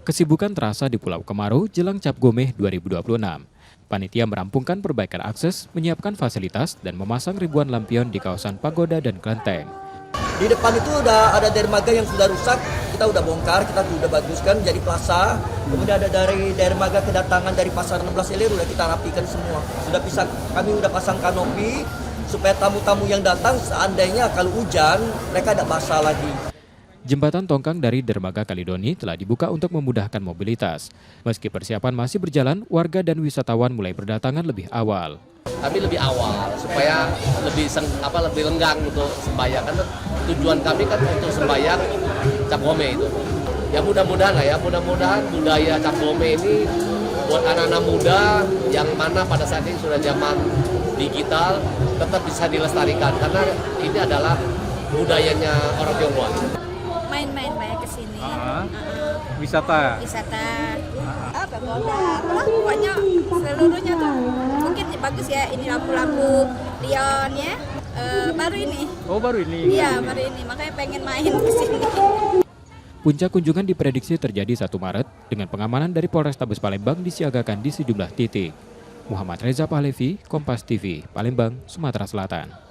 Kesibukan terasa di Pulau Kemaru jelang Cap Gomeh 2026. Panitia merampungkan perbaikan akses, menyiapkan fasilitas, dan memasang ribuan lampion di kawasan pagoda dan kelenteng. Di depan itu udah ada dermaga yang sudah rusak, kita udah bongkar, kita udah baguskan jadi plaza. Kemudian ada dari dermaga kedatangan dari Pasar 16 Ilir udah kita rapikan semua. Kami udah pasang kanopi supaya tamu-tamu yang datang seandainya kalau hujan mereka tidak basah lagi. Jembatan Tongkang dari Dermaga Kalidoni telah dibuka untuk memudahkan mobilitas. Meski persiapan masih berjalan, warga dan wisatawan mulai berdatangan lebih awal. Kami lebih awal supaya lebih lenggang untuk sembahyang, karena tujuan kami kan untuk sembahyang Cap Gomeh itu. Ya mudah-mudahan budaya Cap Gomeh ini buat anak-anak muda yang mana pada saat ini sudah zaman digital tetap bisa dilestarikan, karena ini adalah budayanya orang Tionghoa. Main-main banyak ke sini. Wisata. Pagoda. Pokoknya seluruhnya tuh mungkin bagus ya, ini lampu-lampu neon ya. Baru ini. Oh, baru ini. Iya, baru ini. Makanya pengen main ke sini. Puncak kunjungan diprediksi terjadi 1 Maret dengan pengamanan dari Polrestabes Palembang disiagakan di sejumlah titik. Muhammad Reza Pahlevi, Kompas TV, Palembang, Sumatera Selatan.